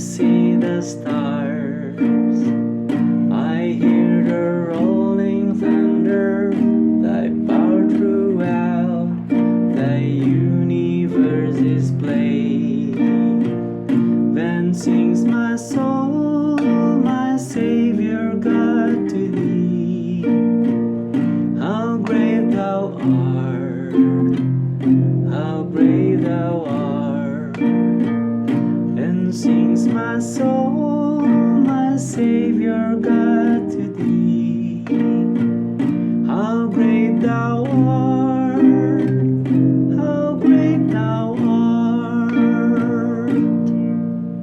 see the stars. I hear the rolling thunder that power throughout the universe is playing. Then sings my soul, my Savior God, to thee. How great thou art, how brave thou art. And sings my soul, my Savior God,